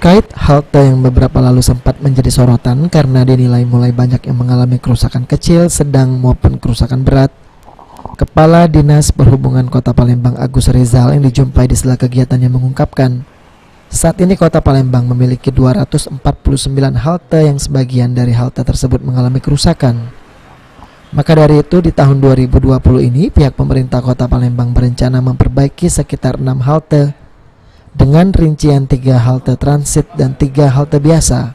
Terkait halte yang beberapa lalu sempat menjadi sorotan karena dinilai mulai banyak yang mengalami kerusakan kecil, sedang maupun kerusakan berat, Kepala Dinas Perhubungan Kota Palembang Agus Rizal yang dijumpai di sela kegiatannya mengungkapkan, saat ini Kota Palembang memiliki 249 halte yang sebagian dari halte tersebut mengalami kerusakan. Maka dari itu di tahun 2020 ini pihak pemerintah Kota Palembang berencana memperbaiki sekitar 6 halte dengan rincian 3 halte transit dan 3 halte biasa.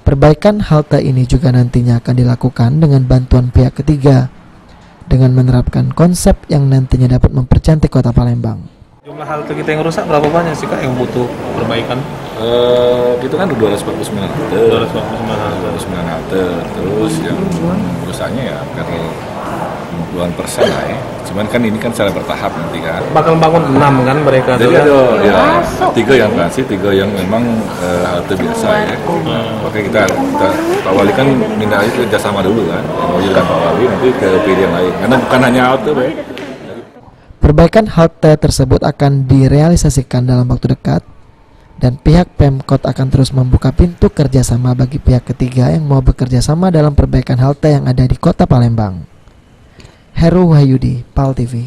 Perbaikan halte ini juga nantinya akan dilakukan dengan bantuan pihak ketiga dengan menerapkan konsep yang nantinya dapat mempercantik Kota Palembang. Jumlah halte kita yang rusak berapa banyak sih Kak yang butuh perbaikan? Kita kan 249 halte. 249 halte. Terus yang rusaknya ya karena puluhan persen lah ya. Cuman kan ini kan secara bertahap nanti kan. Bakal bangun 6 kan mereka. Jadi ada ya 3 yang transit, 3 yang memang halte biasa ya. Makanya kita awali kan minta itu kerjasama dulu kan. Mau jalan awali nanti ke PD yang lain. Karena bukan hanya halte ya. Perbaikan halte tersebut akan direalisasikan dalam waktu dekat dan pihak Pemkot akan terus membuka pintu kerjasama bagi pihak ketiga yang mau bekerja sama dalam perbaikan halte yang ada di Kota Palembang. Heru Wahyudi, PAL TV.